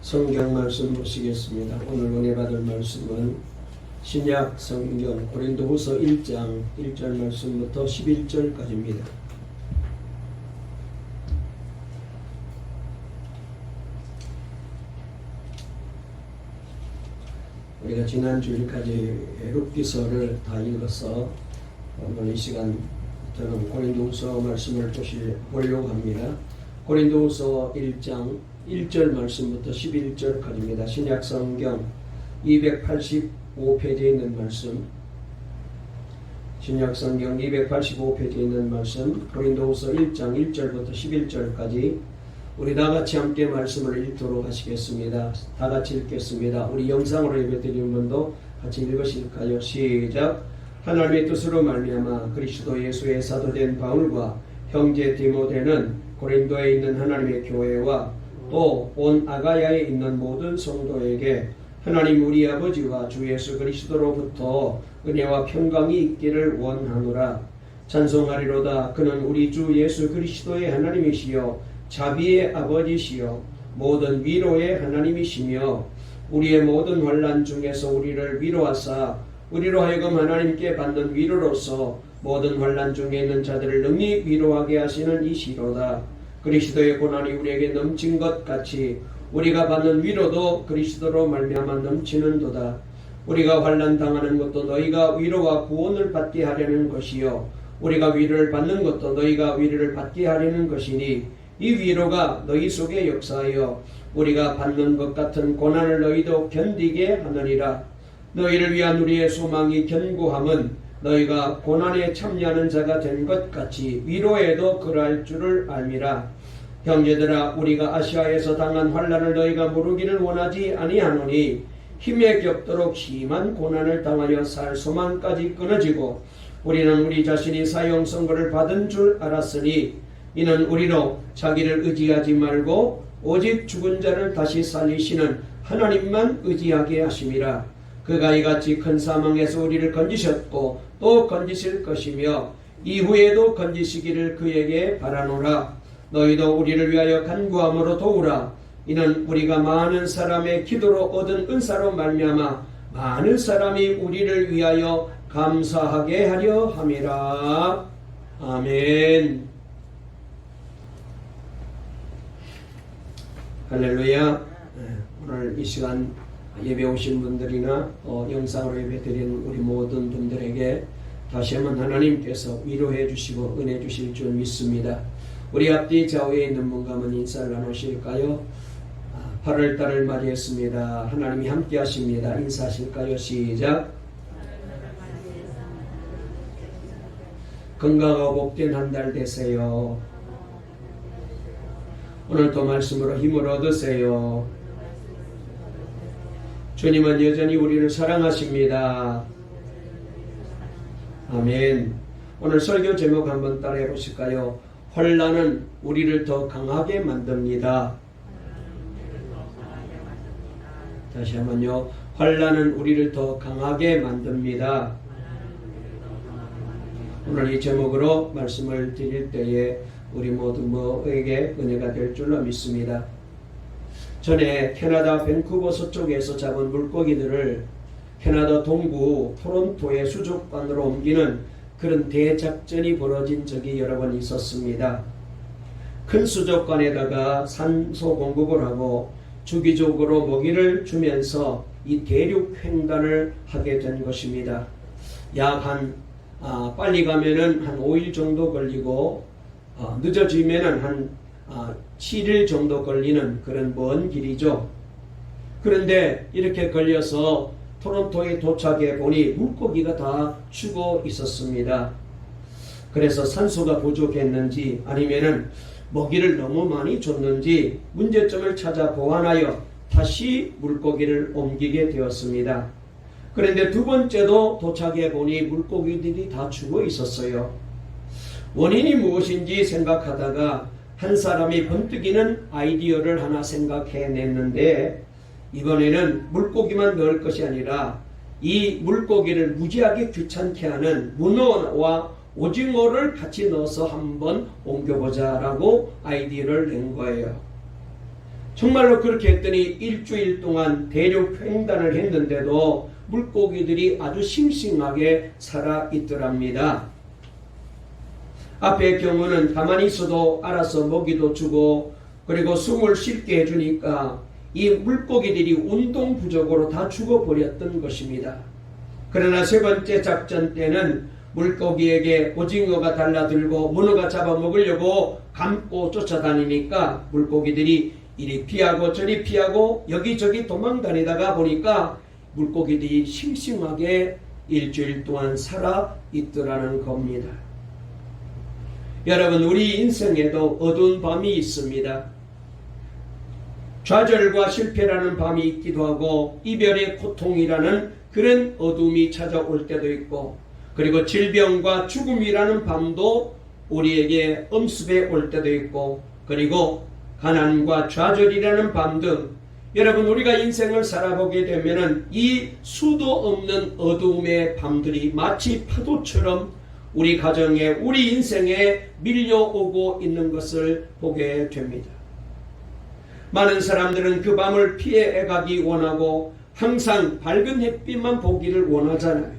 성경 말씀 보시겠습니다. 오늘 은혜 받을 말씀은 신약 성경 고린도후서 1장 1절 말씀부터 11절까지입니다. 우리가 지난 주일까지 룻기서를 다 읽어서 오늘 이 시간 저는 고린도후서 말씀을 보려고 합니다. 고린도후서 1장 1절 말씀부터 11절까지입니다. 신약 성경 285페이지에 있는 말씀, 신약 성경 285페이지에 있는 말씀, 고린도후서 1장 1절부터 11절까지 우리 다 같이 함께 말씀을 읽도록 하시겠습니다. 다 같이 읽겠습니다. 우리 영상으로 예배드리는 분도 같이 읽으실까요? 시작. 하나님의 뜻으로 말미암아 그리스도 예수의 사도된 바울과 형제 디모데는 고린도에 있는 하나님의 교회와 또 온 아가야에 있는 모든 성도에게 하나님 우리 아버지와 주 예수 그리스도로부터 은혜와 평강이 있기를 원하노라. 찬송하리로다. 그는 우리 주 예수 그리스도의 하나님이시여 자비의 아버지시여 모든 위로의 하나님이시며 우리의 모든 환난 중에서 우리를 위로하사 우리로 하여금 하나님께 받는 위로로서 모든 환난 중에 있는 자들을 능히 위로하게 하시는 이시로다. 그리스도의 고난이 우리에게 넘친 것 같이 우리가 받는 위로도 그리스도로 말미암아 넘치는도다. 우리가 환난 당하는 것도 너희가 위로와 구원을 받게 하려는 것이요 우리가 위로를 받는 것도 너희가 위로를 받게 하려는 것이니 이 위로가 너희 속에 역사하여 우리가 받는 것 같은 고난을 너희도 견디게 하느니라. 너희를 위한 우리의 소망이 견고함은 너희가 고난에 참여하는 자가 된 것 같이 위로에도 그러할 줄을 알미라. 형제들아, 우리가 아시아에서 당한 환난을 너희가 모르기를 원하지 아니하노니 힘에 겹도록 심한 고난을 당하여 살 소망까지 끊어지고 우리는 우리 자신이 사형 선고를 받은 줄 알았으니 이는 우리로 자기를 의지하지 말고 오직 죽은 자를 다시 살리시는 하나님만 의지하게 하심이라. 그가 이같이 큰 사망에서 우리를 건지셨고 또 건지실 것이며 이후에도 건지시기를 그에게 바라노라. 너희도 우리를 위하여 간구함으로 도우라. 이는 우리가 많은 사람의 기도로 얻은 은사로 말미암아 많은 사람이 우리를 위하여 감사하게 하려 함이라. 아멘. 할렐루야. 오늘 이 시간 예배 오신 분들이나 영상으로 예배 드리는 우리 모든 분들에게 다시 한번 하나님께서 위로해 주시고 은혜 주실 줄 믿습니다. 우리 앞뒤 좌우에 있는 분 가면 인사를 나누실까요? 8월달을 맞이했습니다. 하나님이 함께 하십니다. 인사하실까요? 시작. 건강하고 복된 한 달 되세요. 오늘도 말씀으로 힘을 얻으세요. 주님은 여전히 우리를 사랑하십니다. 아멘. 오늘 설교 제목 한번 따라해 보실까요? 환난은 우리를 더 강하게 만듭니다. 다시 한번요. 환난은 우리를 더 강하게 만듭니다. 오늘 이 제목으로 말씀을 드릴 때에 우리 모두에게 은혜가 될 줄로 믿습니다. 전에 캐나다 밴쿠버 서쪽에서 잡은 물고기들을 캐나다 동부 토론토의 수족관으로 옮기는 그런 대작전이 벌어진 적이 여러 번 있었습니다. 큰 수족관에다가 산소 공급을 하고 주기적으로 먹이를 주면서 이 대륙 횡단을 하게 된 것입니다. 빨리 가면은 한 5일 정도 걸리고 늦어지면은 한 7일 정도 걸리는 그런 먼 길이죠. 그런데 이렇게 걸려서 토론토에 도착해 보니 물고기가 다 죽어 있었습니다. 그래서 산소가 부족했는지 아니면은 먹이를 너무 많이 줬는지 문제점을 찾아 보완하여 다시 물고기를 옮기게 되었습니다. 그런데 두 번째도 도착해 보니 물고기들이 다 죽어 있었어요. 원인이 무엇인지 생각하다가 한 사람이 번뜩이는 아이디어를 하나 생각해냈는데 이번에는 물고기만 넣을 것이 아니라 이 물고기를 무지하게 귀찮게 하는 문어와 오징어를 같이 넣어서 한번 옮겨보자라고 아이디어를 낸 거예요. 정말로 그렇게 했더니 일주일 동안 대륙 횡단을 했는데도 물고기들이 아주 싱싱하게 살아 있더랍니다. 앞의 경우는 가만히 있어도 알아서 먹이도 주고 그리고 숨을 쉽게 해주니까 이 물고기들이 운동 부족으로 다 죽어버렸던 것입니다. 그러나 세 번째 작전 때는 물고기에게 오징어가 달라들고 문어가 잡아먹으려고 감고 쫓아다니니까 물고기들이 이리 피하고 저리 피하고 여기저기 도망다니다가 보니까 물고기들이 싱싱하게 일주일 동안 살아 있더라는 겁니다. 여러분, 우리 인생에도 어두운 밤이 있습니다. 좌절과 실패라는 밤이 있기도 하고 이별의 고통이라는 그런 어둠이 찾아올 때도 있고 그리고 질병과 죽음이라는 밤도 우리에게 엄습해 올 때도 있고 그리고 가난과 좌절이라는 밤 등 여러분 우리가 인생을 살아보게 되면은 이 수도 없는 어두움의 밤들이 마치 파도처럼 우리 가정에 우리 인생에 밀려오고 있는 것을 보게 됩니다. 많은 사람들은 그 밤을 피해 가기 원하고 항상 밝은 햇빛만 보기를 원하잖아요.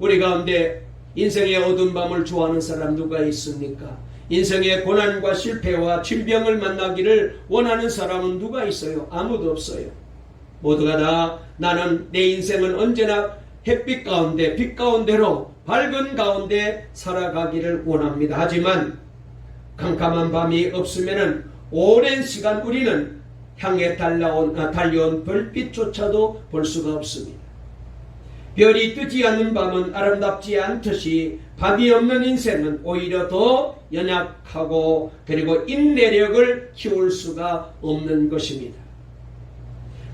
우리 가운데 인생의 어두운 밤을 좋아하는 사람 누가 있습니까? 인생의 고난과 실패와 질병을 만나기를 원하는 사람은 누가 있어요? 아무도 없어요. 모두가 다 나는 내 인생은 언제나 햇빛 가운데 빛 가운데로 밝은 가운데 살아가기를 원합니다. 하지만 캄캄한 밤이 없으면 오랜 시간 우리는 향해 달려온 별빛조차도 볼 수가 없습니다. 별이 뜨지 않는 밤은 아름답지 않듯이 밤이 없는 인생은 오히려 더 연약하고 그리고 인내력을 키울 수가 없는 것입니다.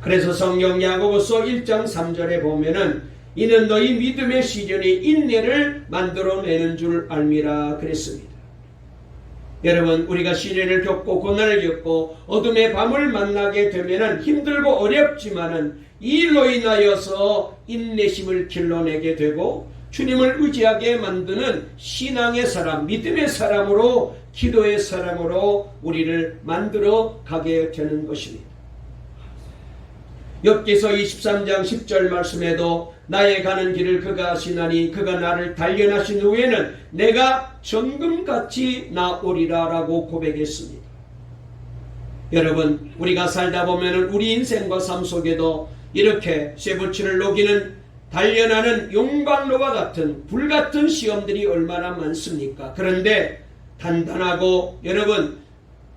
그래서 성경 야고보서 1장 3절에 보면은 이는 너희 믿음의 시련이 인내를 만들어내는 줄 알미라 그랬습니다. 여러분, 우리가 시련을 겪고 고난을 겪고 어둠의 밤을 만나게 되면은 힘들고 어렵지만은 이 일로 인하여서 인내심을 길러내게 되고 주님을 의지하게 만드는 신앙의 사람, 믿음의 사람으로, 기도의 사람으로 우리를 만들어 가게 되는 것입니다. 욥기서 23장 10절 말씀에도 나의 가는 길을 그가 아시나니 그가 나를 단련하신 후에는 내가 정금같이 나오리라 라고 고백했습니다. 여러분, 우리가 살다 보면 우리 인생과 삶 속에도 이렇게 쇠붙이를 녹이는 단련하는 용광로와 같은 불같은 시험들이 얼마나 많습니까? 그런데 단단하고 여러분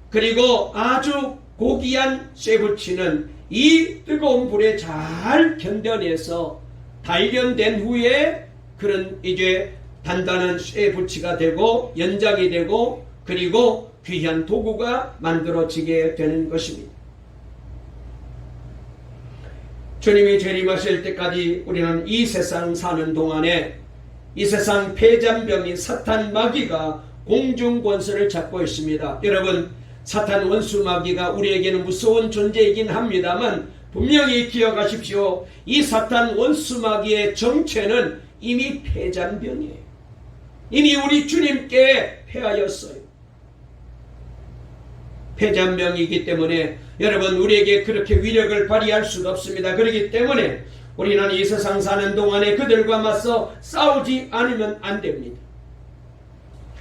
그리고 아주 고귀한 쇠붙이는 이 뜨거운 불에 잘 견뎌내서 단련된 후에 그런 이제 단단한 쇠붙이가 되고 연장이 되고 그리고 귀한 도구가 만들어지게 되는 것입니다. 주님이 재림하실 때까지 우리는 이 세상 사는 동안에 이 세상 폐잔병인 사탄 마귀가 공중 권세를 잡고 있습니다. 여러분, 사탄 원수 마귀가 우리에게는 무서운 존재이긴 합니다만 분명히 기억하십시오. 이 사탄 원수 마귀의 정체는 이미 폐잔병이에요. 이미 우리 주님께 패하였어요. 폐잔병이기 때문에 여러분 우리에게 그렇게 위력을 발휘할 수가 없습니다. 그렇기 때문에 우리는 이 세상 사는 동안에 그들과 맞서 싸우지 않으면 안 됩니다.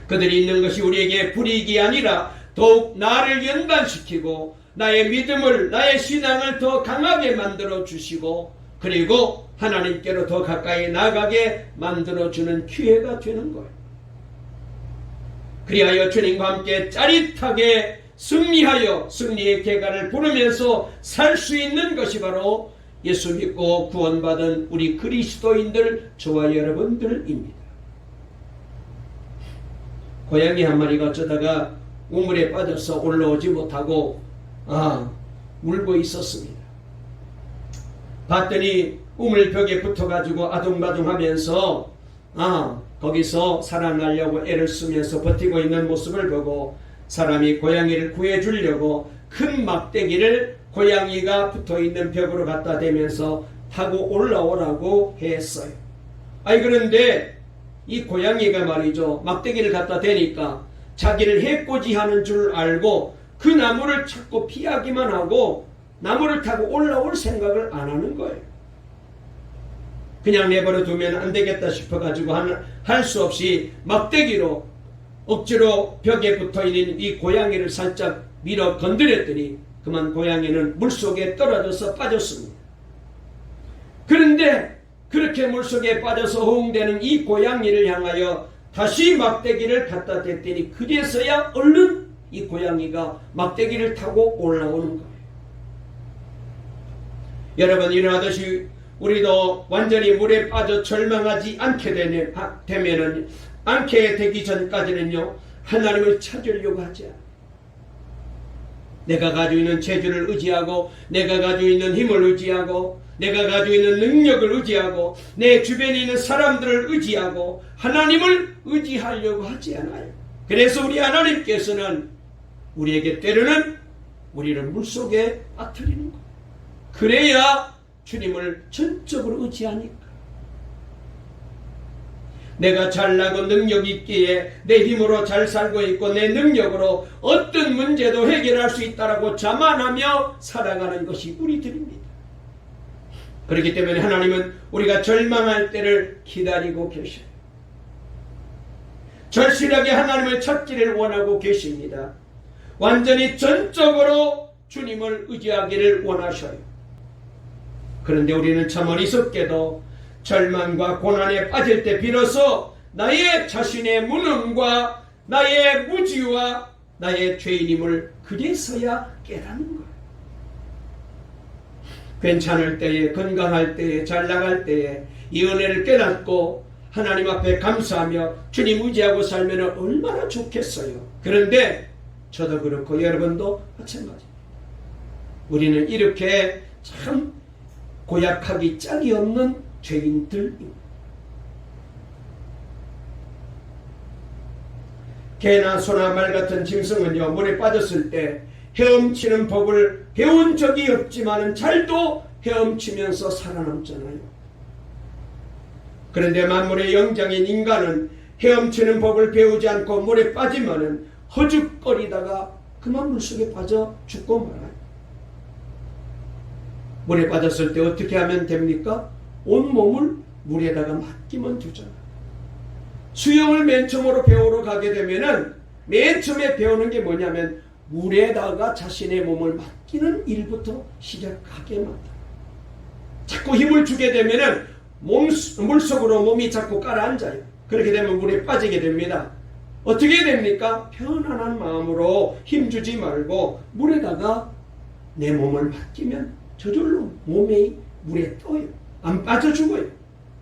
그들이 있는 것이 우리에게 불이익이 아니라 더욱 나를 연단시키고 나의 믿음을 나의 신앙을 더 강하게 만들어 주시고 그리고 하나님께로 더 가까이 나가게 만들어 주는 기회가 되는 거예요. 그리하여 주님과 함께 짜릿하게 승리하여 승리의 계가를 부르면서 살 수 있는 것이 바로 예수 믿고 구원받은 우리 그리스도인들 저와 여러분들입니다. 고양이 한 마리가 어쩌다가 우물에 빠져서 올라오지 못하고 울고 있었습니다. 봤더니 우물벽에 붙어가지고 아둥바둥하면서 거기서 살아나려고 애를 쓰면서 버티고 있는 모습을 보고 사람이 고양이를 구해주려고 큰 막대기를 고양이가 붙어있는 벽으로 갖다 대면서 타고 올라오라고 했어요. 그런데 이 고양이가 말이죠, 막대기를 갖다 대니까 자기를 해코지하는 줄 알고 그 나무를 찾고 피하기만 하고 나무를 타고 올라올 생각을 안 하는 거예요. 그냥 내버려 두면 안 되겠다 싶어가지고 할 수 없이 막대기로 억지로 벽에 붙어있는 이 고양이를 살짝 밀어 건드렸더니 그만 고양이는 물속에 떨어져서 빠졌습니다. 그런데 그렇게 물속에 빠져서 호응되는 이 고양이를 향하여 다시 막대기를 갖다 댔더니 그제서야 얼른 이 고양이가 막대기를 타고 올라오는 거예요. 여러분, 이러하듯이 우리도 완전히 물에 빠져 절망하지 않게 되면은 않게 되기 전까지는요, 하나님을 찾으려고 하지 않아요. 내가 가지고 있는 재주를 의지하고, 내가 가지고 있는 힘을 의지하고, 내가 가지고 있는 능력을 의지하고, 내 주변에 있는 사람들을 의지하고, 하나님을 의지하려고 하지 않아요. 그래서 우리 하나님께서는 우리에게 때로는 우리를 물속에 빠뜨리는 거예요. 그래야 주님을 전적으로 의지하니까. 내가 잘나고 능력이 있기에 내 힘으로 잘 살고 있고 내 능력으로 어떤 문제도 해결할 수 있다라고 자만하며 살아가는 것이 우리들입니다. 그렇기 때문에 하나님은 우리가 절망할 때를 기다리고 계셔요. 절실하게 하나님을 찾기를 원하고 계십니다. 완전히 전적으로 주님을 의지하기를 원하셔요. 그런데 우리는 참 어리석게도 절망과 고난에 빠질 때 비로소 나의 자신의 무능과 나의 무지와 나의 죄인임을 그제서야 깨닫는 거예요. 괜찮을 때에, 건강할 때에, 잘 나갈 때에 이 은혜를 깨닫고 하나님 앞에 감사하며 주님 의지하고 살면 얼마나 좋겠어요. 그런데 저도 그렇고 여러분도 마찬가지입니다. 우리는 이렇게 참 고약하기 짝이 없는 죄인들입니다. 개나 소나 말 같은 짐승은요, 물에 빠졌을 때 헤엄치는 법을 배운 적이 없지만은 잘도 헤엄치면서 살아남잖아요. 그런데 만물의 영장인 인간은 헤엄치는 법을 배우지 않고 물에 빠지면은 허죽거리다가 그만 물속에 빠져 죽고 말아요. 물에 빠졌을 때 어떻게 하면 됩니까? 온몸을 물에다가 맡기면 되잖아요. 수영을 맨 처음으로 배우러 가게 되면은 맨 처음에 배우는 게 뭐냐면 물에다가 자신의 몸을 맡기는 일부터 시작하게 만들어요. 자꾸 힘을 주게 되면은 물속으로 몸이 자꾸 가라앉아요. 그렇게 되면 물에 빠지게 됩니다. 어떻게 됩니까? 편안한 마음으로 힘주지 말고 물에다가 내 몸을 맡기면 저절로 몸이 물에 떠요. 안 빠져 죽어요.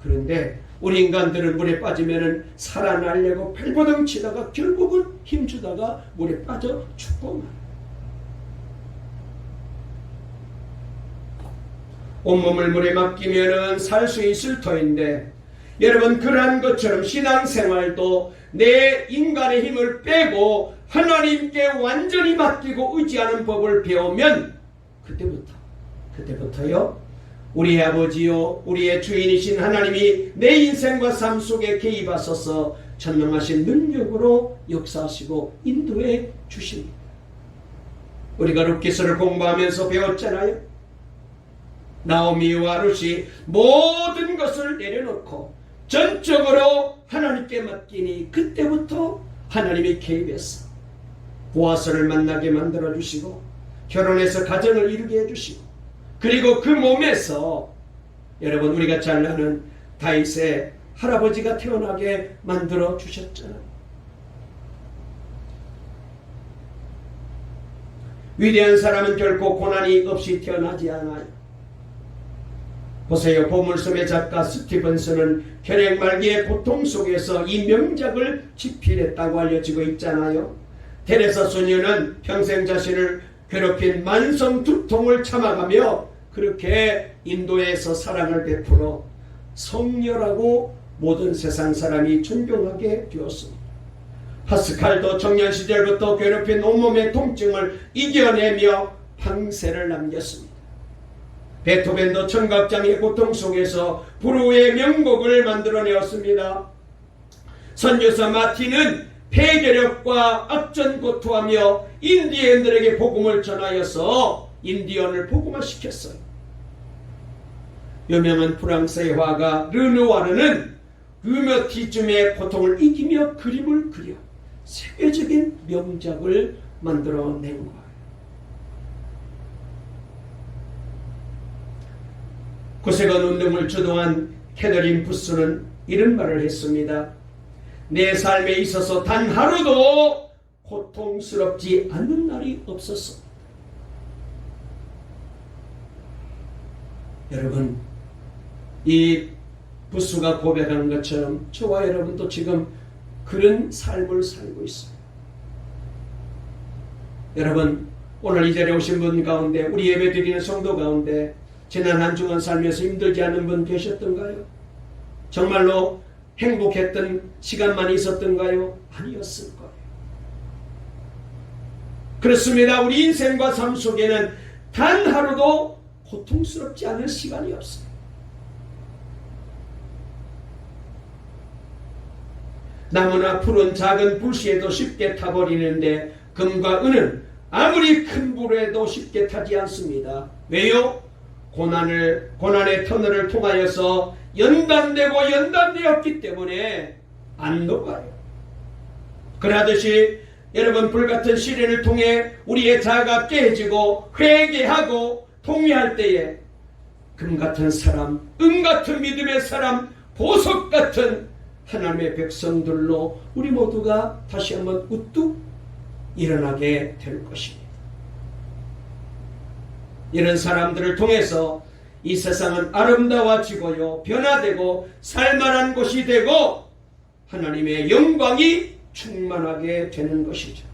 그런데 우리 인간들은 물에 빠지면은 살아나려고 발버둥 치다가 결국은 힘주다가 물에 빠져 죽고 말아요. 온몸을 물에 맡기면은 살 수 있을 터인데, 여러분, 그러한 것처럼 신앙생활도 내 인간의 힘을 빼고 하나님께 완전히 맡기고 의지하는 법을 배우면 그때부터요, 우리의 아버지요, 우리의 주인이신 하나님이 내 인생과 삶 속에 개입하셔서 전능하신 능력으로 역사하시고 인도해 주십니다. 우리가 룻기서를 공부하면서 배웠잖아요. 나오미와 룻이 모든 것을 내려놓고 전적으로 하나님께 맡기니 그때부터 하나님이 개입해서 보아스를 만나게 만들어주시고 결혼해서 가정을 이루게 해주시고, 그리고 그 몸에서 여러분 우리가 잘 아는 다윗의 할아버지가 태어나게 만들어 주셨잖아요. 위대한 사람은 결코 고난이 없이 태어나지 않아요. 보세요. 보물섬의 작가 스티븐슨은 혈액 말기의 고통 속에서 이 명작을 집필했다고 알려지고 있잖아요. 테레사 소녀는 평생 자신을 괴롭힌 만성 두통을 참아가며 그렇게 인도에서 사랑을 베풀어 성녀라고 모든 세상 사람이 존경하게 되었습니다. 파스칼도 청년 시절부터 괴롭힌 온몸의 통증을 이겨내며 방세를 남겼습니다. 베토벤도 청각장애 고통 속에서 불후의 명곡을 만들어내었습니다. 선교사 마틴은 폐결핵과 악전고투하며 인디언들에게 복음을 전하여서 인디언을 복음화시켰어요. 유명한 프랑스의 화가 르누아르는 루머티즘의 고통을 이기며 그림을 그려 세계적인 명작을 만들어낸 거예요. 구세건 운동을 주도한 캐더린 부스는 이런 말을 했습니다. 내 삶에 있어서 단 하루도 고통스럽지 않는 날이 없었어. 여러분, 이 부스가 고백하는 것처럼 저와 여러분도 지금 그런 삶을 살고 있어요. 여러분, 오늘 이 자리에 오신 분 가운데, 우리 예배드리는 성도 가운데 지난 한 주간 살면서 힘들지 않은 분 계셨던가요? 정말로 행복했던 시간만 있었던가요? 아니었을 거예요. 그렇습니다. 우리 인생과 삶 속에는 단 하루도 고통스럽지 않은 시간이 없어요. 나무나 풀은 작은 불씨에도 쉽게 타버리는데 금과 은은 아무리 큰 불에도 쉽게 타지 않습니다. 왜요? 고난의 터널을 통하여서 연단되고 연단되었기 때문에 안 녹아요. 그러듯이 여러분, 불같은 시련을 통해 우리의 자아가 깨지고 회개하고 통회할 때에 금같은 사람, 은같은 믿음의 사람, 보석같은 하나님의 백성들로 우리 모두가 다시 한번 우뚝 일어나게 될 것입니다. 이런 사람들을 통해서 이 세상은 아름다워지고요, 변화되고 살만한 곳이 되고 하나님의 영광이 충만하게 되는 것이죠.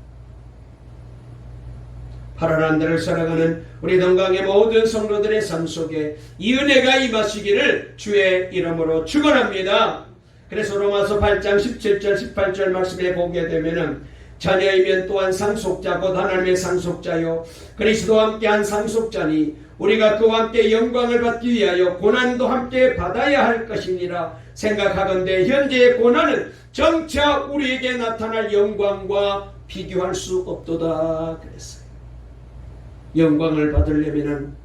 파란 하늘을 살아가는 우리 동강의 모든 성도들의 삶 속에 이 은혜가 임하시기를 주의 이름으로 축원합니다. 그래서 로마서 8장 17절 18절 말씀에 보게 되면은 자녀이면 또한 상속자 곧 하나님의 상속자요 그리스도와 함께한 상속자니 우리가 그와 함께 영광을 받기 위하여 고난도 함께 받아야 할 것이니라 생각하건대 현재의 고난은 점차 우리에게 나타날 영광과 비교할 수 없도다 그랬어요. 영광을 받으려면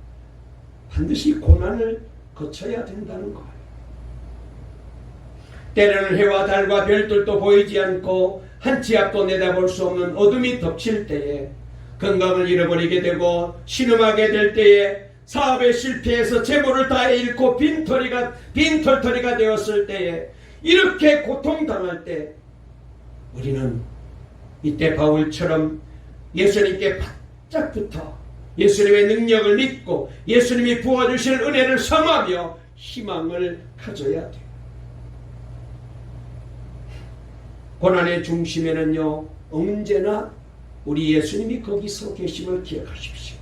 반드시 고난을 거쳐야 된다는 거예요. 때로는 해와 달과 별들도 보이지 않고 한 치 앞도 내다볼 수 없는 어둠이 덮칠 때에 건강을 잃어버리게 되고 신음하게 될 때에 사업에 실패해서 재물을 다 잃고 빈털터리가 되었을 때에 이렇게 고통당할 때 우리는 이때 바울처럼 예수님께 바짝 붙어 예수님의 능력을 믿고 예수님이 부어주실 은혜를 섬하며 희망을 가져야 돼요. 고난의 중심에는요 언제나 우리 예수님이 거기서 계심을 기억하십시오.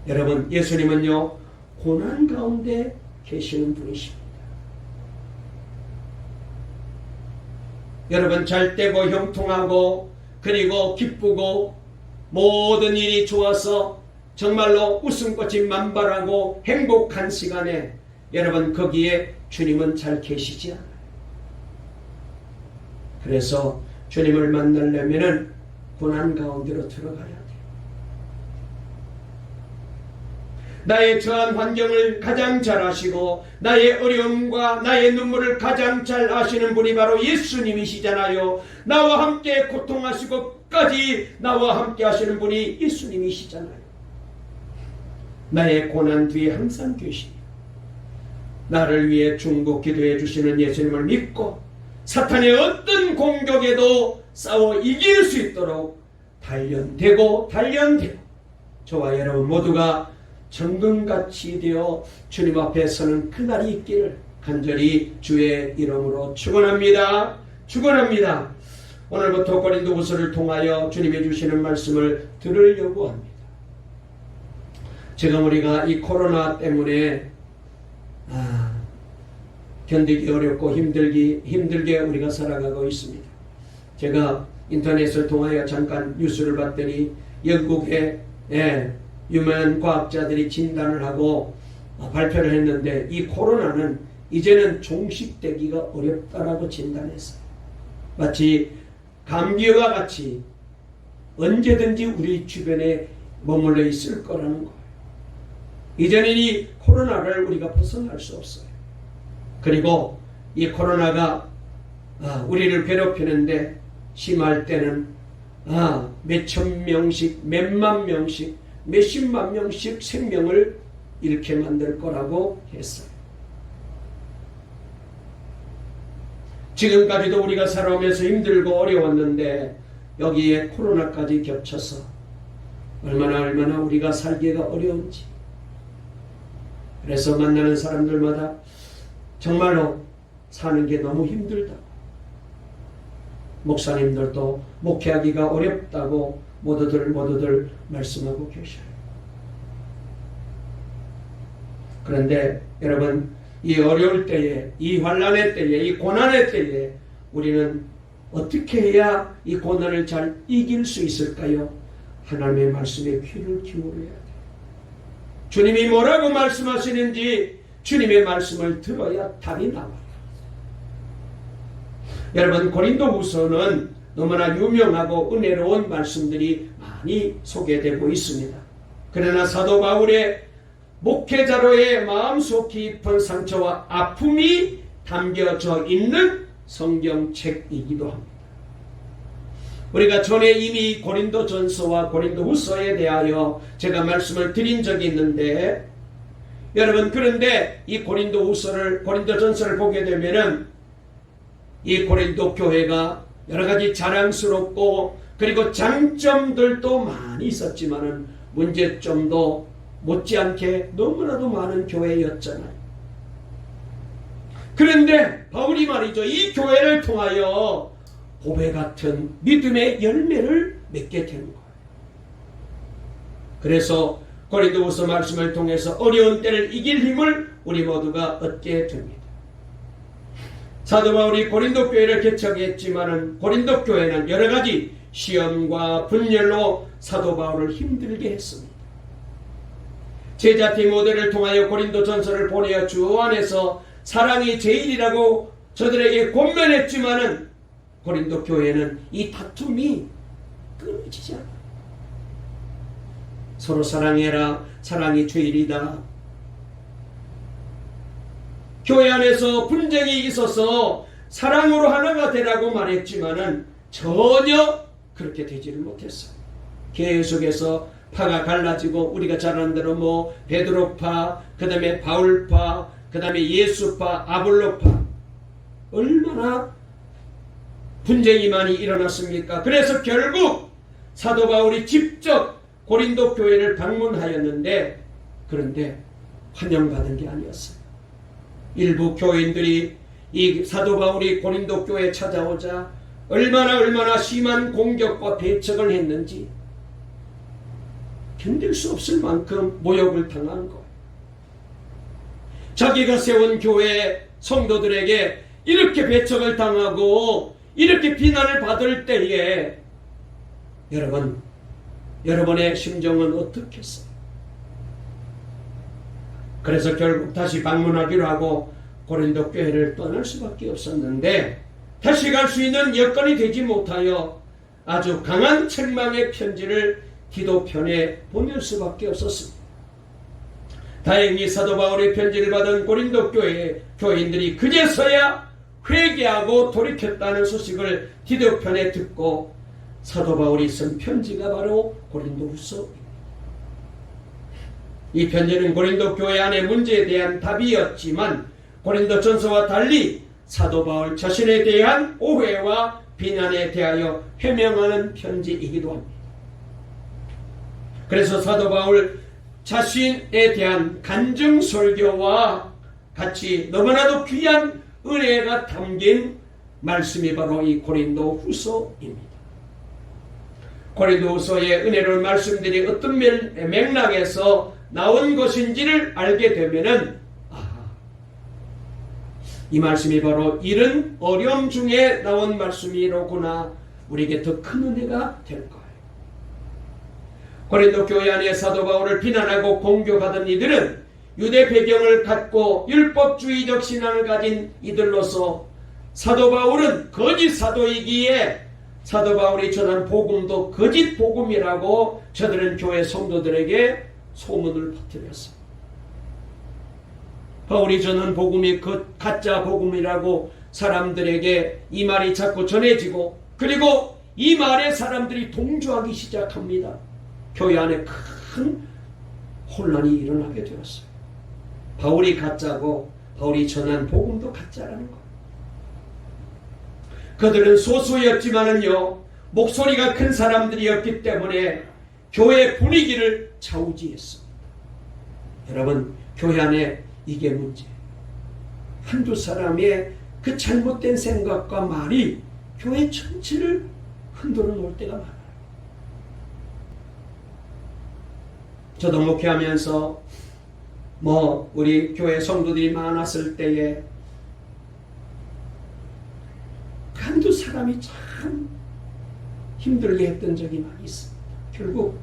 여러분, 예수님은요 고난 가운데 계시는 분이십니다. 여러분, 잘되고 형통하고 그리고 기쁘고 모든 일이 좋아서 정말로 웃음꽃이 만발하고 행복한 시간에 여러분 거기에 주님은 잘 계시지 않아요. 그래서 주님을 만나려면 고난 가운데로 들어가야 돼요. 나의 저한 환경을 가장 잘 아시고 나의 어려움과 나의 눈물을 가장 잘 아시는 분이 바로 예수님이시잖아요. 나와 함께 고통하시고 끝까지 나와 함께 하시는 분이 예수님이시잖아요. 나의 고난 뒤에 항상 계시니 나를 위해 중보 기도해 주시는 예수님을 믿고 사탄의 어떤 공격에도 싸워 이길 수 있도록 단련되고 저와 여러분 모두가 정금같이 되어 주님 앞에 서는 그날이 있기를 간절히 주의 이름으로 축원합니다. 오늘부터 고린도후서를 통하여 주님이 주시는 말씀을 들으려고 합니다. 지금 우리가 이 코로나 때문에 견디기 어렵고 힘들게 우리가 살아가고 있습니다. 제가 인터넷을 통하여 잠깐 뉴스를 봤더니 영국의 유명한 과학자들이 진단을 하고 발표를 했는데 이 코로나는 이제는 종식되기가 어렵다라고 진단했어요. 마치 감기와 같이 언제든지 우리 주변에 머물러 있을 거라는 거예요. 이제는 이 코로나를 우리가 벗어날 수 없어요. 그리고 이 코로나가 우리를 괴롭히는데 심할 때는 몇천 명씩, 몇만 명씩, 몇십만 명씩 생명을 잃게 만들 거라고 했어요. 지금까지도 우리가 살아오면서 힘들고 어려웠는데 여기에 코로나까지 겹쳐서 얼마나 우리가 살기가 어려운지. 그래서 만나는 사람들마다 정말로 사는 게 너무 힘들다. 목사님들도 목회하기가 어렵다고 모두들 말씀하고 계셔요. 그런데 여러분, 이 어려울 때에, 이 환난의 때에, 이 고난의 때에 우리는 어떻게 해야 이 고난을 잘 이길 수 있을까요? 하나님의 말씀에 귀를 기울여야 돼요. 주님이 뭐라고 말씀하시는지 주님의 말씀을 들어야 답이 나와요. 여러분, 고린도후서는 너무나 유명하고 은혜로운 말씀들이 많이 소개되고 있습니다. 그러나 사도 바울의 목회자로의 마음속 깊은 상처와 아픔이 담겨져 있는 성경책이기도 합니다. 우리가 전에 이미 고린도전서와 고린도후서에 대하여 제가 말씀을 드린 적이 있는데, 여러분, 그런데 이 고린도전서를 보게 되면은 이 고린도 교회가 여러 가지 자랑스럽고 그리고 장점들도 많이 있었지만은 문제점도 못지않게 너무나도 많은 교회였잖아요. 그런데 바울이 말이죠, 이 교회를 통하여 보배 같은 믿음의 열매를 맺게 되는 거예요. 그래서 고린도후서 말씀을 통해서 어려운 때를 이길 힘을 우리 모두가 얻게 됩니다. 사도 바울이 고린도 교회를 개척했지만은 고린도 교회는 여러 가지 시험과 분열로 사도 바울을 힘들게 했습니다. 제자 디모데를 통하여 고린도 전서를 보내어 주 안에서 사랑이 제일이라고 저들에게 권면했지만은 고린도 교회는 이 다툼이 끊어지지 않아요. 서로 사랑해라, 사랑이 제일이다. 교회 안에서 분쟁이 있어서 사랑으로 하나가 되라고 말했지만은 전혀 그렇게 되지를 못했어요. 계속해서 파가 갈라지고 우리가 잘 아는 대로 베드로파, 그 다음에 바울파, 그 다음에 예수파, 아볼로파, 얼마나 분쟁이 많이 일어났습니까? 그래서 결국 사도 바울이 직접 고린도 교회를 방문하였는데, 그런데 환영받은 게 아니었어요. 일부 교인들이 이 사도 바울이 고린도 교회에 찾아오자 얼마나 심한 공격과 배척을 했는지 견딜 수 없을 만큼 모욕을 당한 거예요. 자기가 세운 교회 성도들에게 이렇게 배척을 당하고 이렇게 비난을 받을 때에 여러분의 심정은 어떻겠어요? 그래서 결국 다시 방문하기로 하고 고린도 교회를 떠날 수밖에 없었는데, 다시 갈 수 있는 여건이 되지 못하여 아주 강한 책망의 편지를 디도편에 보낼 수밖에 없었습니다. 다행히 사도 바울의 편지를 받은 고린도 교회 교인들이 그제서야 회개하고 돌이켰다는 소식을 디도편에 듣고 사도 바울이 쓴 편지가 바로 고린도후서입니다. 이 편지는 고린도 교회 안의 문제에 대한 답이었지만 고린도전서와 달리 사도 바울 자신에 대한 오해와 비난에 대하여 해명하는 편지이기도 합니다. 그래서 사도 바울 자신에 대한 간증 설교와 같이 너무나도 귀한 은혜가 담긴 말씀이 바로 이 고린도후서입니다. 고린도후서의 은혜로운 말씀들이 어떤 맥락에서 나온 것인지를 알게 되면은 이 말씀이 바로 이런 어려움 중에 나온 말씀이로구나, 우리에게 더 큰 은혜가 될 거예요. 고린도 교회 안에 사도 바울을 비난하고 공격하던 이들은 유대 배경을 갖고 율법주의적 신앙을 가진 이들로서 사도 바울은 거짓 사도이기에 사도 바울이 전한 복음도 거짓 복음이라고 저들은 교회 성도들에게 소문을 퍼뜨렸어요. 바울이 전한 복음이 가짜 복음이라고 사람들에게 이 말이 자꾸 전해지고, 그리고 이 말에 사람들이 동조하기 시작합니다. 교회 안에 큰 혼란이 일어나게 되었어요. 바울이 가짜고 바울이 전한 복음도 가짜라는 것. 그들은 소수였지만은요, 목소리가 큰 사람들이었기 때문에 교회 분위기를 좌우지했습니다. 여러분, 교회 안에 이게 문제. 한두 사람의 그 잘못된 생각과 말이 교회 전체를 흔들어 놓을 때가 많아요. 저도 목회하면서 우리 교회 성도들이 많았을 때에 한두 사람이 참 힘들게 했던 적이 많이 있습니다. 결국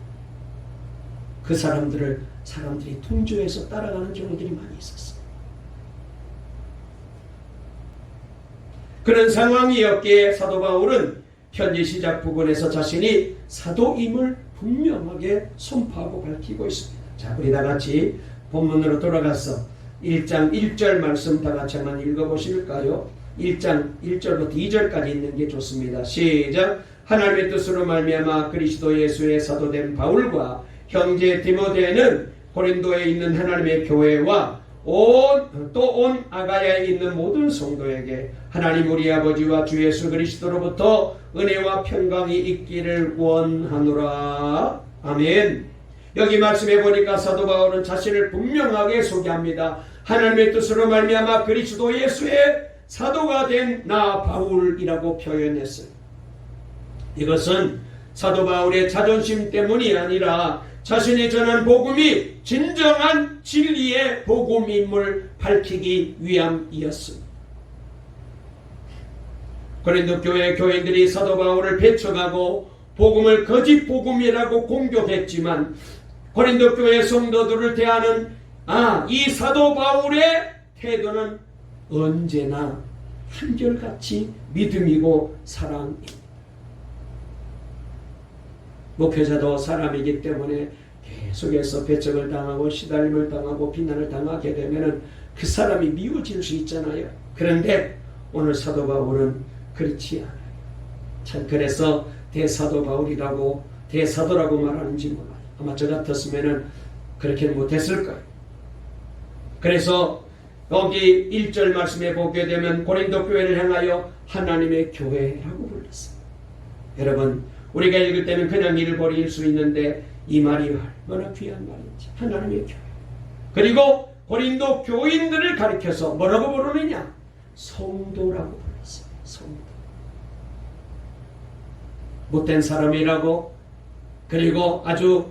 그 사람들이 통조해서 따라가는 경우들이 많이 있었어요. 그런 상황이었기에 사도 바울은 편지 시작 부분에서 자신이 사도임을 분명하게 선포하고 밝히고 있습니다. 자, 우리 다 같이 본문으로 돌아가서 1장 1절 말씀 다 같이 한번 읽어보실까요? 1장 1절부터 2절까지 있는 게 좋습니다. 시작. 하나님의 뜻으로 말미암아 그리스도 예수의 사도된 바울과 형제 디모데는 고린도에 있는 하나님의 교회와 온 아가야에 있는 모든 성도에게 하나님 우리 아버지와 주 예수 그리스도로부터 은혜와 평강이 있기를 원하노라. 아멘. 여기 말씀해 보니까 사도 바울은 자신을 분명하게 소개합니다. 하나님의 뜻으로 말미암아 그리스도 예수의 사도가 된 나 바울이라고 표현했어요. 이것은 사도 바울의 자존심 때문이 아니라 자신이 전한 복음이 진정한 진리의 복음임을 밝히기 위함이었습니다. 고린도 교회 교인들이 사도 바울을 배척하고 복음을 거짓 복음이라고 공격했지만 고린도 교회 성도들을 대하는 이 사도 바울의 태도는 언제나 한결같이 믿음이고 사랑입니다. 목회자도 사람이기 때문에 계속해서 배척을 당하고 시달림을 당하고 비난을 당하게 되면 그 사람이 미워질 수 있잖아요. 그런데 오늘 사도 바울은 그렇지 않아요. 참 그래서 대사도 바울이라고 대사도라고 말하는지 몰라요. 아마 저 같았으면 그렇게는 못했을 거예요. 그래서 여기 1절 말씀에 보게 되면 고린도 교회를 향하여 하나님의 교회라고 불렀어요. 여러분, 우리가 읽을 때는 그냥 잃어버릴 수 있는데 이 말이 얼마나 귀한 말인지. 하나님의 교회. 그리고 고린도 교인들을 가리켜서 뭐라고 부르느냐? 성도라고 불렀어요. 성도. 못된 사람이라고, 그리고 아주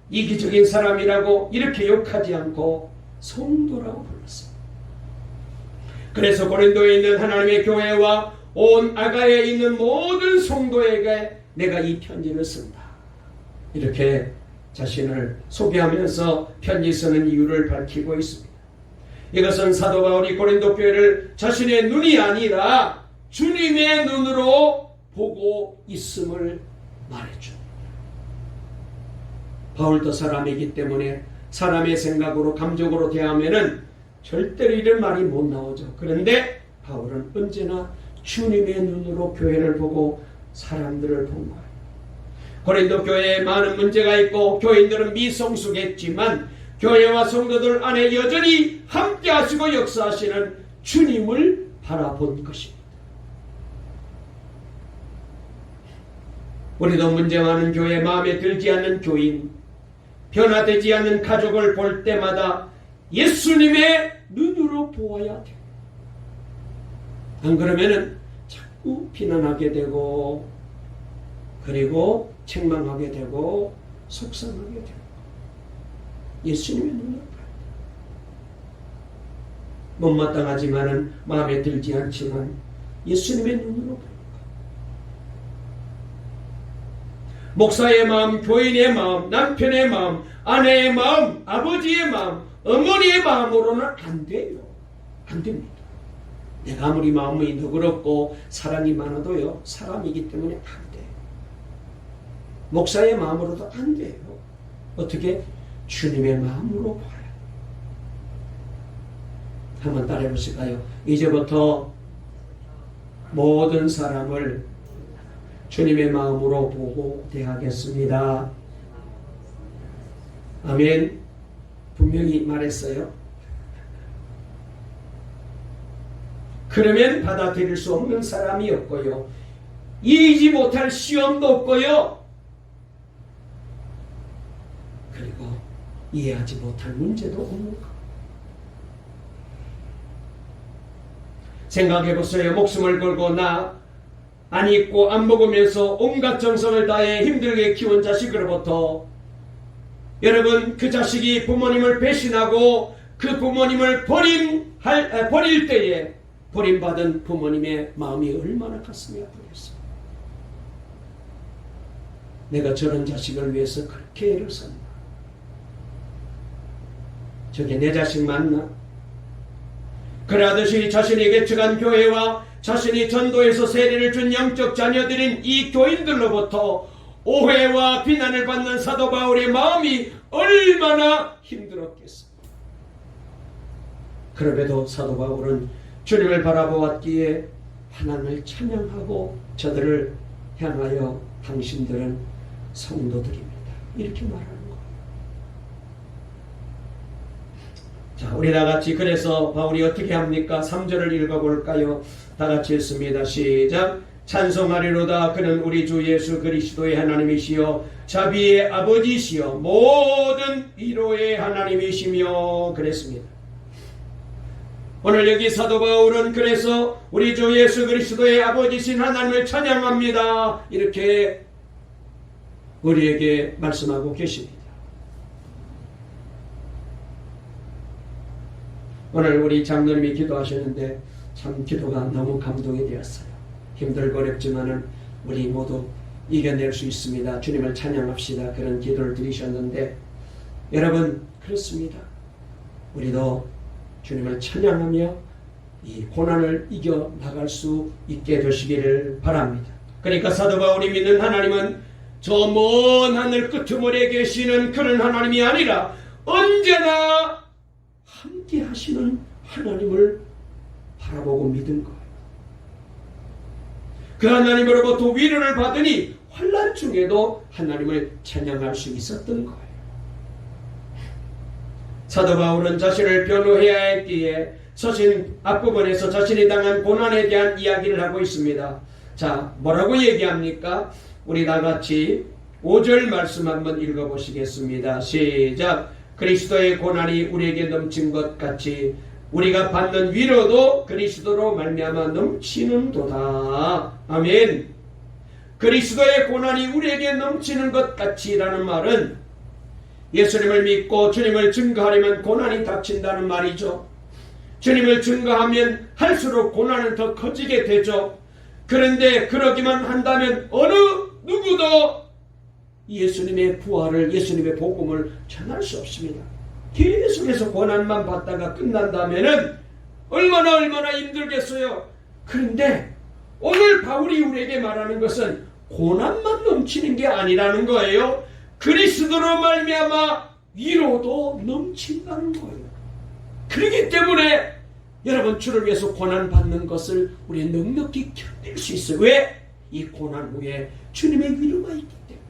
이기적인 사람이라고 이렇게 욕하지 않고 성도라고 불렀어요. 그래서 고린도에 있는 하나님의 교회와 온 아가야에 있는 모든 성도에게 내가 이 편지를 쓴다. 이렇게 자신을 소개하면서 편지 쓰는 이유를 밝히고 있습니다. 이것은 사도 바울이 고린도 교회를 자신의 눈이 아니라 주님의 눈으로 보고 있음을 말해줍니다. 바울도 사람이기 때문에 사람의 생각으로 감정으로 대하면은 절대로 이런 말이 못 나오죠. 그런데 바울은 언제나 주님의 눈으로 교회를 보고 사람들을 본 거예요. 고린도 교회에 많은 문제가 있고 교인들은 미성숙했지만 교회와 성도들 안에 여전히 함께 하시고 역사하시는 주님을 바라본 것입니다. 우리도 문제 많은 교회, 마음에 들지 않는 교인, 변화되지 않는 가족을 볼 때마다 예수님의 눈으로 보아야 돼요. 안 그러면은 자꾸 비난하게 되고, 그리고 책망하게 되고, 속상하게 되고, 예수님의 눈으로 봐야 돼요. 못마땅하지만은 마음에 들지 않지만 예수님의 눈으로 봐요. 목사의 마음, 교인의 마음, 남편의 마음, 아내의 마음, 아버지의 마음, 어머니의 마음으로는 안 돼요. 안 됩니다. 내가 아무리 마음이 너그럽고 사랑이 많아도요, 사람이기 때문에 안 돼요. 목사의 마음으로도 안 돼요. 어떻게? 주님의 마음으로 봐요. 한번 따라해 보실까요? 이제부터 모든 사람을 주님의 마음으로 보고 대하겠습니다. 아멘. 분명히 말했어요. 그러면 받아들일 수 없는 사람이 없고요, 이기지 못할 시험도 없고요, 그리고 이해하지 못할 문제도 없는 것. 생각해보세요. 목숨을 걸고 안 입고 안 먹으면서 온갖 정성을 다해 힘들게 키운 자식으로부터 여러분, 그 자식이 부모님을 배신하고 그 부모님을 버릴 때에 버림받은 부모님의 마음이 얼마나 가슴이 아프겠어요. 내가 저런 자식을 위해서 그렇게 애를 썼나? 저게 내 자식 맞나? 그러하듯이 자신이 개척한 교회와 자신이 전도에서 세례를 준 영적 자녀들인 이 교인들로부터 오해와 비난을 받는 사도 바울의 마음이 얼마나 힘들었겠어. 그럼에도 사도 바울은 주님을 바라보았기에 하나님을 찬양하고 저들을 향하여 당신들은 성도들입니다, 이렇게 말하는 거예요. 자, 우리 다같이 그래서 바울이 어떻게 합니까? 3절을 읽어볼까요? 다같이 읽습니다. 시작. 찬송하리로다. 그는 우리 주 예수 그리스도의 하나님이시여 자비의 아버지시여 모든 위로의 하나님이시며 그랬습니다. 오늘 여기 사도 바울은 그래서 우리 주 예수 그리스도의 아버지신 하나님을 찬양합니다, 이렇게 우리에게 말씀하고 계십니다. 오늘 우리 장로님이 기도하셨는데 참 기도가 너무 감동이 되었어요. 힘들고 어렵지만은 우리 모두 이겨낼 수 있습니다, 주님을 찬양합시다, 그런 기도를 드리셨는데, 여러분 그렇습니다. 우리도 주님을 찬양하며 이 고난을 이겨나갈 수 있게 되시기를 바랍니다. 그러니까 사도 바울이 믿는 하나님은 저 먼 하늘 끄트머리에 계시는 그런 하나님이 아니라 언제나 함께 하시는 하나님을 바라보고 믿은 거예요. 그 하나님으로부터 위로를 받으니 환난 중에도 하나님을 찬양할 수 있었던 거예요. 사도 바울은 자신을 변호해야 했기에 서신 앞부분에서 자신이 당한 고난에 대한 이야기를 하고 있습니다. 자, 뭐라고 얘기합니까? 우리 다같이 5절 말씀 한번 읽어보시겠습니다. 시작. 그리스도의 고난이 우리에게 넘친 것 같이 우리가 받는 위로도 그리스도로 말미암아 넘치는도다. 아멘. 그리스도의 고난이 우리에게 넘치는 것 같이라는 말은 예수님을 믿고 주님을 증거하려면 고난이 닥친다는 말이죠. 주님을 증거하면 할수록 고난은 더 커지게 되죠. 그런데 그러기만 한다면 어느 누구도 예수님의 부활을, 예수님의 복음을 전할 수 없습니다. 계속해서 고난만 받다가 끝난다면 얼마나 힘들겠어요. 그런데 오늘 바울이 우리에게 말하는 것은 고난만 넘치는 게 아니라는 거예요. 그리스도로 말미암아 위로도 넘친다는 거예요. 그렇기 때문에 여러분, 주를 위해서 고난받는 것을 우리는 넉넉히 견딜 수 있어요. 왜? 이 고난 후에 주님의 위로가 있기 때문에.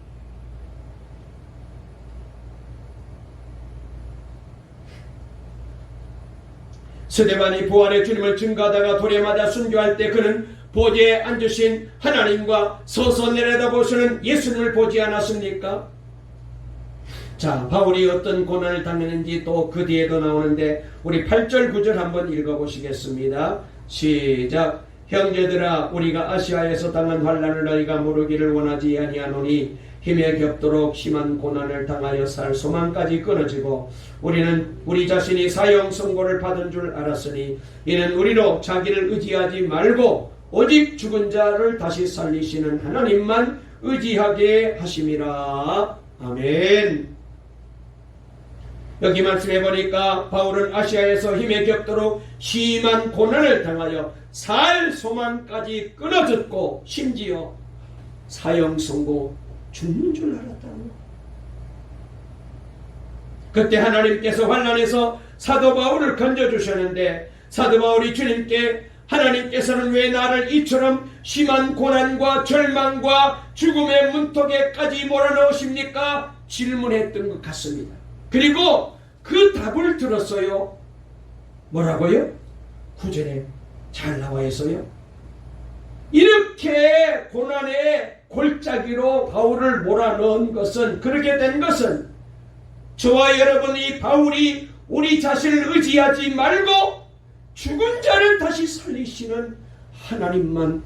스데반이 부활의 주님을 증거하다가 돌에 맞아 순교할 때 그는 보좌에 앉으신 하나님과 서서 내려다보시는 예수님을 보지 않았습니까? 자, 바울이 어떤 고난을 당했는지 또 그 뒤에도 나오는데 우리 8절 9절 한번 읽어보시겠습니다. 시작. 형제들아, 우리가 아시아에서 당한 환난을 너희가 모르기를 원하지 아니하노니 힘에 겹도록 심한 고난을 당하여 살 소망까지 끊어지고 우리는 우리 자신이 사형 선고를 받은 줄 알았으니 이는 우리로 자기를 의지하지 말고 오직 죽은 자를 다시 살리시는 하나님만 의지하게 하심이라. 아멘. 여기 말씀해 보니까 바울은 아시아에서 힘에 겹도록 심한 고난을 당하여 살 소망까지 끊어졌고 심지어 사형 선고 죽는 줄 알았다는 거. 그때 하나님께서 환난에서 사도 바울을 건져주셨는데 사도 바울이 주님께 하나님께서는 왜 나를 이처럼 심한 고난과 절망과 죽음의 문턱에까지 몰아넣으십니까? 질문했던 것 같습니다. 그리고 그 답을 들었어요. 뭐라고요? 9절에 잘 나와 있어요. 이렇게 고난의 골짜기로 바울을 몰아넣은 것은, 그렇게 된 것은 저와 여러분이 바울이 우리 자신을 의지하지 말고 죽은 자를 다시 살리시는 하나님만,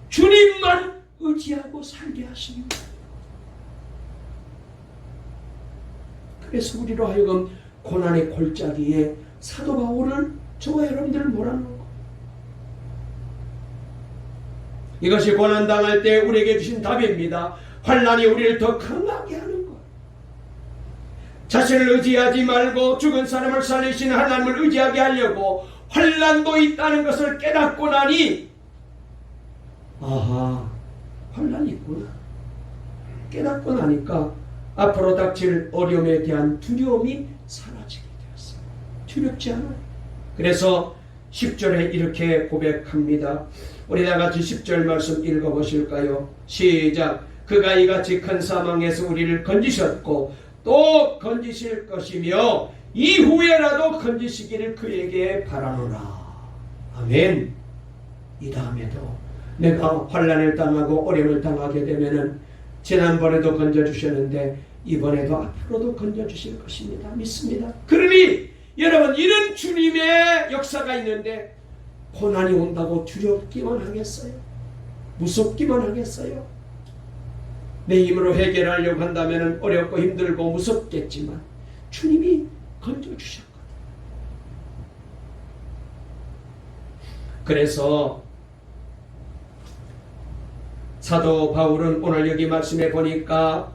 주님만 의지하고 살게 하십니다. 그래서 우리로 하여금 고난의 골짜기에 사도 바울을, 저와 여러분들을 몰아넣은 것. 이것이 고난당할 때 우리에게 주신 답입니다. 환난이 우리를 더 강하게 하는 것. 자신을 의지하지 말고 죽은 사람을 살리시는 하나님을 의지하게 하려고 환난도 있다는 것을 깨닫고 나니, 아하, 환난이 있구나. 깨닫고 나니까 앞으로 닥칠 어려움에 대한 두려움이 사라지게 되었어요. 두렵지 않아요. 그래서 10절에 이렇게 고백합니다. 우리 다같이 10절 말씀 읽어보실까요? 시작. 그가 이같이 큰 사망에서 우리를 건지셨고 또 건지실 것이며 이후에라도 건지시기를 그에게 바라노라. 아멘. 이 다음에도 내가 환난을 당하고 어려움을 당하게 되면은, 지난번에도 건져주셨는데 이번에도 앞으로도 건져주실 것입니다. 믿습니다. 그러니 여러분, 이런 주님의 역사가 있는데 고난이 온다고 두렵기만 하겠어요? 무섭기만 하겠어요? 내 힘으로 해결하려고 한다면 어렵고 힘들고 무섭겠지만 주님이 건져주셨거든요. 그래서 사도 바울은 오늘 여기 말씀해 보니까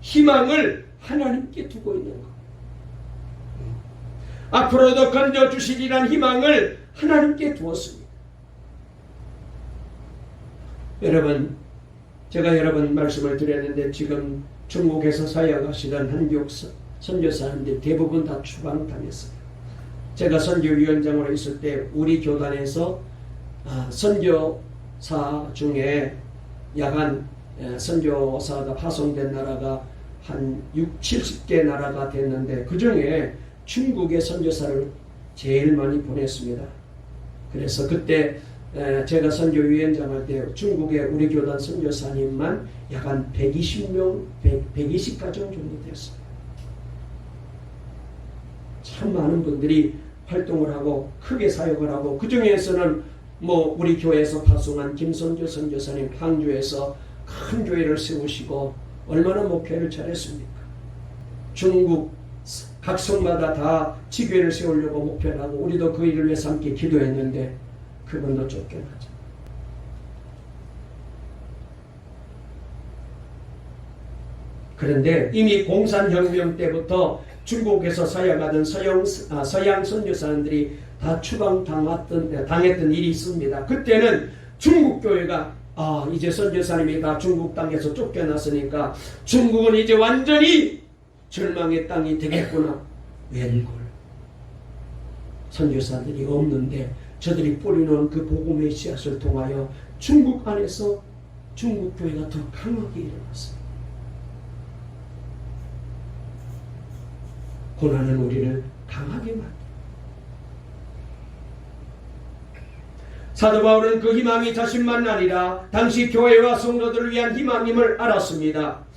희망을 하나님께 두고 있는 것. 앞으로도 건져주시리란 희망을 하나님께 두었습니다. 여러분, 제가 여러 번 말씀을 드렸는데 지금 중국에서 사역하시던 한국 선교사님들 대부분 다 추방당했어요. 제가 선교위원장으로 있을 때 우리 교단에서 선교사 중에 야간 선교사가 파송된 나라가 한 70개 나라가 됐는데 그 중에 중국의 선교사를 제일 많이 보냈습니다. 그래서 그때 제가 선교위원장 할 때 중국의 우리 교단 선교사님만 약 한 120명, 120가정 정도 됐어요. 참 많은 분들이 활동을 하고 크게 사역을 하고, 그 중에서는 우리 교회에서 파송한 김선교 선교사님 항주에서 큰 교회를 세우시고 얼마나 목회를 잘했습니까? 중국 각 성마다 다 지교회를 세우려고 목표를 하고 우리도 그 일을 위해서 함께 기도했는데 그분도 쫓겨나죠. 그런데 이미 공산혁명 때부터 중국에서 사역하던 서양 선교사님들이 다 추방당했던 일이 있습니다. 그때는 중국 교회가 이제 선교사님이 다 중국 땅에서 쫓겨났으니까 중국은 이제 완전히 절망의 땅이 되겠구나. 웬걸. 선교사들이 없는데 저들이 뿌리는 그 복음의 씨앗을 통하여 중국 안에서 중국 교회가 더 강하게 일어났어요. 고난은 우리를 강하게 만듭니다. 사도 바울은 그 희망이 자신만 아니라 당시 교회와 성도들을 위한 희망임을 알았습니다.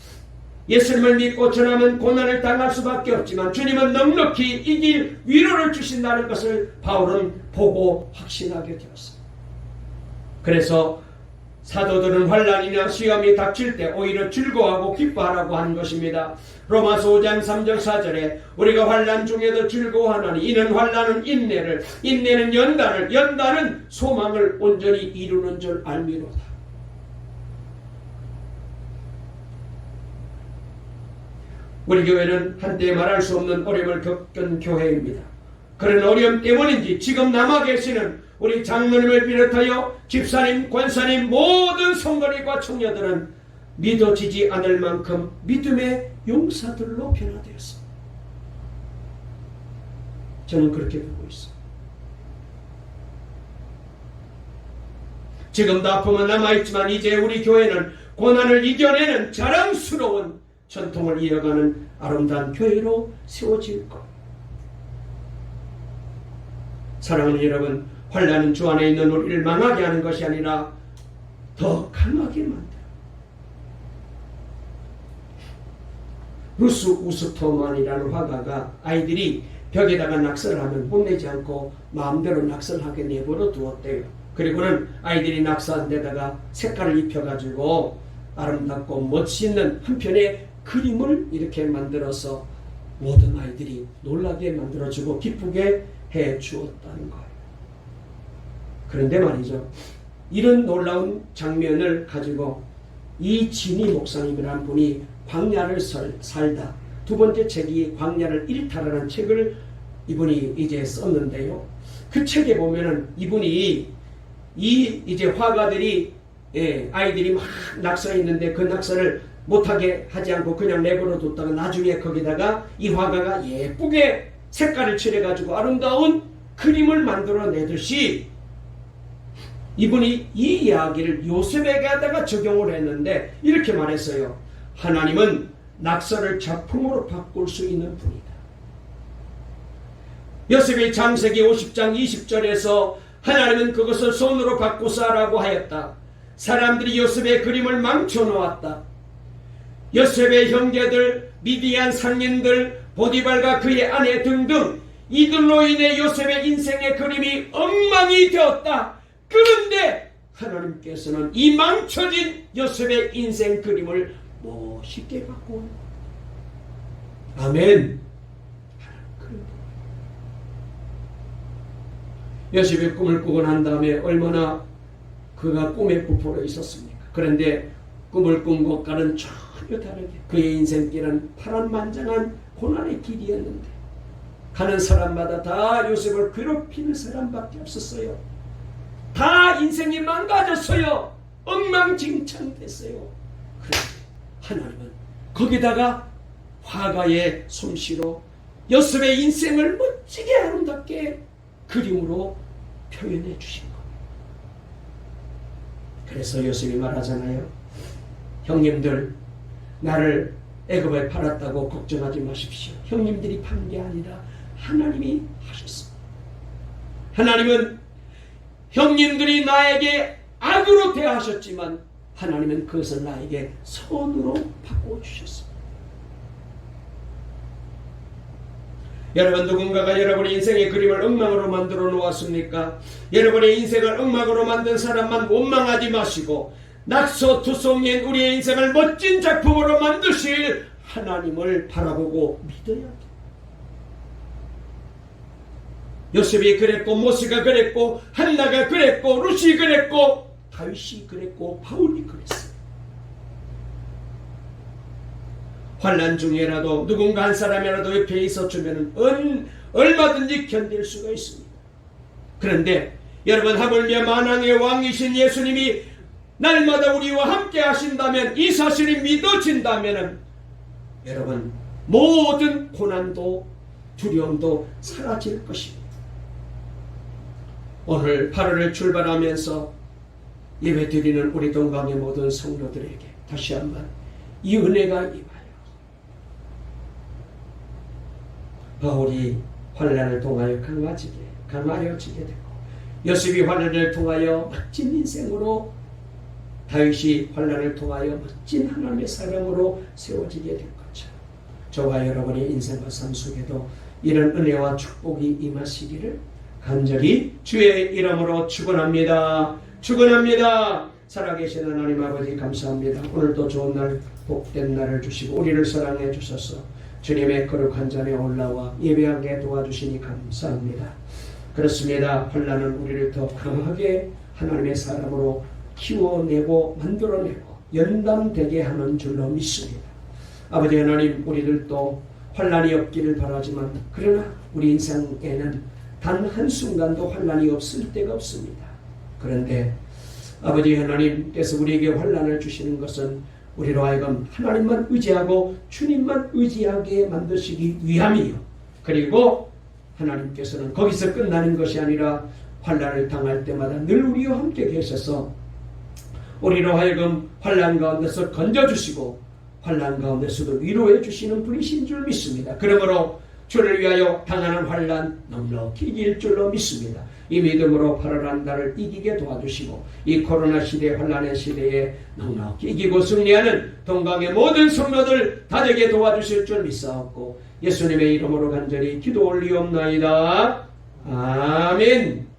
예수님을 믿고 전하면 고난을 당할 수밖에 없지만 주님은 넉넉히 이길 위로를 주신다는 것을 바울은 보고 확신하게 되었습니다. 그래서 사도들은 환난이나 시험이 닥칠 때 오히려 즐거워하고 기뻐하라고 하는 것입니다. 로마서 5장 3절 4절에 우리가 환난 중에도 즐거워하나니 이는 환난은 인내를, 인내는 연단을, 연단은 소망을 온전히 이루는 줄 알미로다. 우리 교회는 한때 말할 수 없는 어려움을 겪은 교회입니다. 그런 어려움 때문인지 지금 남아 계시는 우리 장로님을 비롯하여 집사님, 권사님, 모든 성도님과 청녀들은 믿어지지 않을 만큼 믿음의 용사들로 변화되었습니다. 저는 그렇게 보고 있습니다. 지금도 아픔은 남아있지만 이제 우리 교회는 고난을 이겨내는 자랑스러운 전통을 이어가는 아름다운 교회로 세워질 것. 사랑하는 여러분, 환난은 주 안에 있는 우리를 망하게 하는 것이 아니라 더 강하게 만들어. 루스 우스터만이라는 화가가 아이들이 벽에다가 낙서를 하면 혼내지 않고 마음대로 낙서하게 내버려 두었대요. 그리고는 아이들이 낙서한 데다가 색깔을 입혀가지고 아름답고 멋있는 한 편의 그림을 이렇게 만들어서 모든 아이들이 놀라게 만들어주고 기쁘게 해 주었다는 거예요. 그런데 말이죠, 이런 놀라운 장면을 가지고 이진희 목사님이라는 분이 광야를 살다 두 번째 책이 광야를 일탈하는 책을 이분이 이제 썼는데요. 그 책에 보면은 이분이 이제 화가들이 아이들이 막 낙서해 있는데 그 낙서를 못하게 하지 않고 그냥 내버려 뒀다가 나중에 거기다가 이 화가가 예쁘게 색깔을 칠해가지고 아름다운 그림을 만들어내듯이 이분이 이 이야기를 요셉에게다가 적용을 했는데 이렇게 말했어요. 하나님은 낙서를 작품으로 바꿀 수 있는 분이다. 요셉의 창세기 50장 20절에서 하나님은 그것을 손으로 바꾸사라고 하였다. 사람들이 요셉의 그림을 망쳐놓았다. 요셉의 형제들, 미디안 상인들, 보디발과 그의 아내 등등 이들로 인해 요셉의 인생의 그림이 엉망이 되었다. 그런데 하나님께서는 이 망쳐진 요셉의 인생 그림을 멋있게 바꾸는 거예요. 아멘. 요셉이 꿈을 꾸고 난 다음에 얼마나 그가 꿈에 부풀어 있었습니까? 그런데 꿈을 꾼 것과는 전혀 다르게 그의 인생길은 파란만장한 고난의 길이었는데 가는 사람마다 다 요셉을 괴롭히는 사람밖에 없었어요. 다 인생이 망가졌어요. 엉망진창됐어요. 그런데 하나님은 거기다가 화가의 솜씨로 요셉의 인생을 멋지게 아름답게 그림으로 표현해 주신 겁니다. 그래서 요셉이 말하잖아요. 형님들, 나를 애굽에 팔았다고 걱정하지 마십시오. 형님들이 판 게 아니라 하나님이 하셨습니다. 하나님은 형님들이 나에게 악으로 대하셨지만 하나님은 그것을 나에게 선으로 바꿔주셨습니다. 여러분, 누군가가 여러분의 인생의 그림을 엉망으로 만들어 놓았습니까? 여러분의 인생을 엉망으로 만든 사람만 원망하지 마시고 낙서투성이인 우리의 인생을 멋진 작품으로 만드실 하나님을 바라보고 믿어야 돼요. 요셉이 그랬고, 모세가 그랬고, 한나가 그랬고, 루시 그랬고, 다윗이 그랬고, 바울이 그랬어요. 환난 중에라도 누군가 한 사람이라도 옆에 있어주면 얼마든지 견딜 수가 있습니다. 그런데 여러분, 하물며 만왕의 왕이신 예수님이 날마다 우리와 함께 하신다면, 이 사실이 믿어진다면 여러분, 모든 고난도 두려움도 사라질 것입니다. 오늘 8월을 출발하면서 예배드리는 우리 동방의 모든 성도들에게 다시 한번 이 은혜가 임하여 바울이 환난을 통하여 강화해지게 되고, 요셉이 환난을 통하여 멋진 인생으로, 다윗이 환난을 통하여 멋진 하나님의 사람으로 세워지게 될 것처럼 저와 여러분의 인생과 삶 속에도 이런 은혜와 축복이 임하시기를 간절히 주의 이름으로 축원합니다. 축원합니다. 살아계신 하나님 아버지, 감사합니다. 오늘도 좋은 날, 복된 날을 주시고 우리를 사랑해 주셔서 주님의 거룩한 잔에 올라와 예배하게 도와주시니 감사합니다. 그렇습니다. 환난은 우리를 더 강하게 하나님의 사람으로 키워내고 만들어내고 연단되게 하는 줄로 믿습니다. 아버지 하나님, 우리들도 환난이 없기를 바라지만 그러나 우리 인생에는 단 한순간도 환난이 없을 때가 없습니다. 그런데 아버지 하나님께서 우리에게 환난을 주시는 것은 우리로 하여금 하나님만 의지하고 주님만 의지하게 만드시기 위함이요. 그리고 하나님께서는 거기서 끝나는 것이 아니라 환난을 당할 때마다 늘 우리와 함께 계셔서 우리로 하여금 환난 가운데서 건져주시고 환난 가운데서도 위로해 주시는 분이신 줄 믿습니다. 그러므로 주를 위하여 당하는 환난 넉넉히 이길 줄로 믿습니다. 이 믿음으로 8월 한 달을 이기게 도와주시고 이 코로나 시대 환난의 시대에 넉넉히 이기고 승리하는 동강의 모든 성도들 다 되게 도와주실 줄 믿사옵고 예수님의 이름으로 간절히 기도 올리옵나이다. 아멘.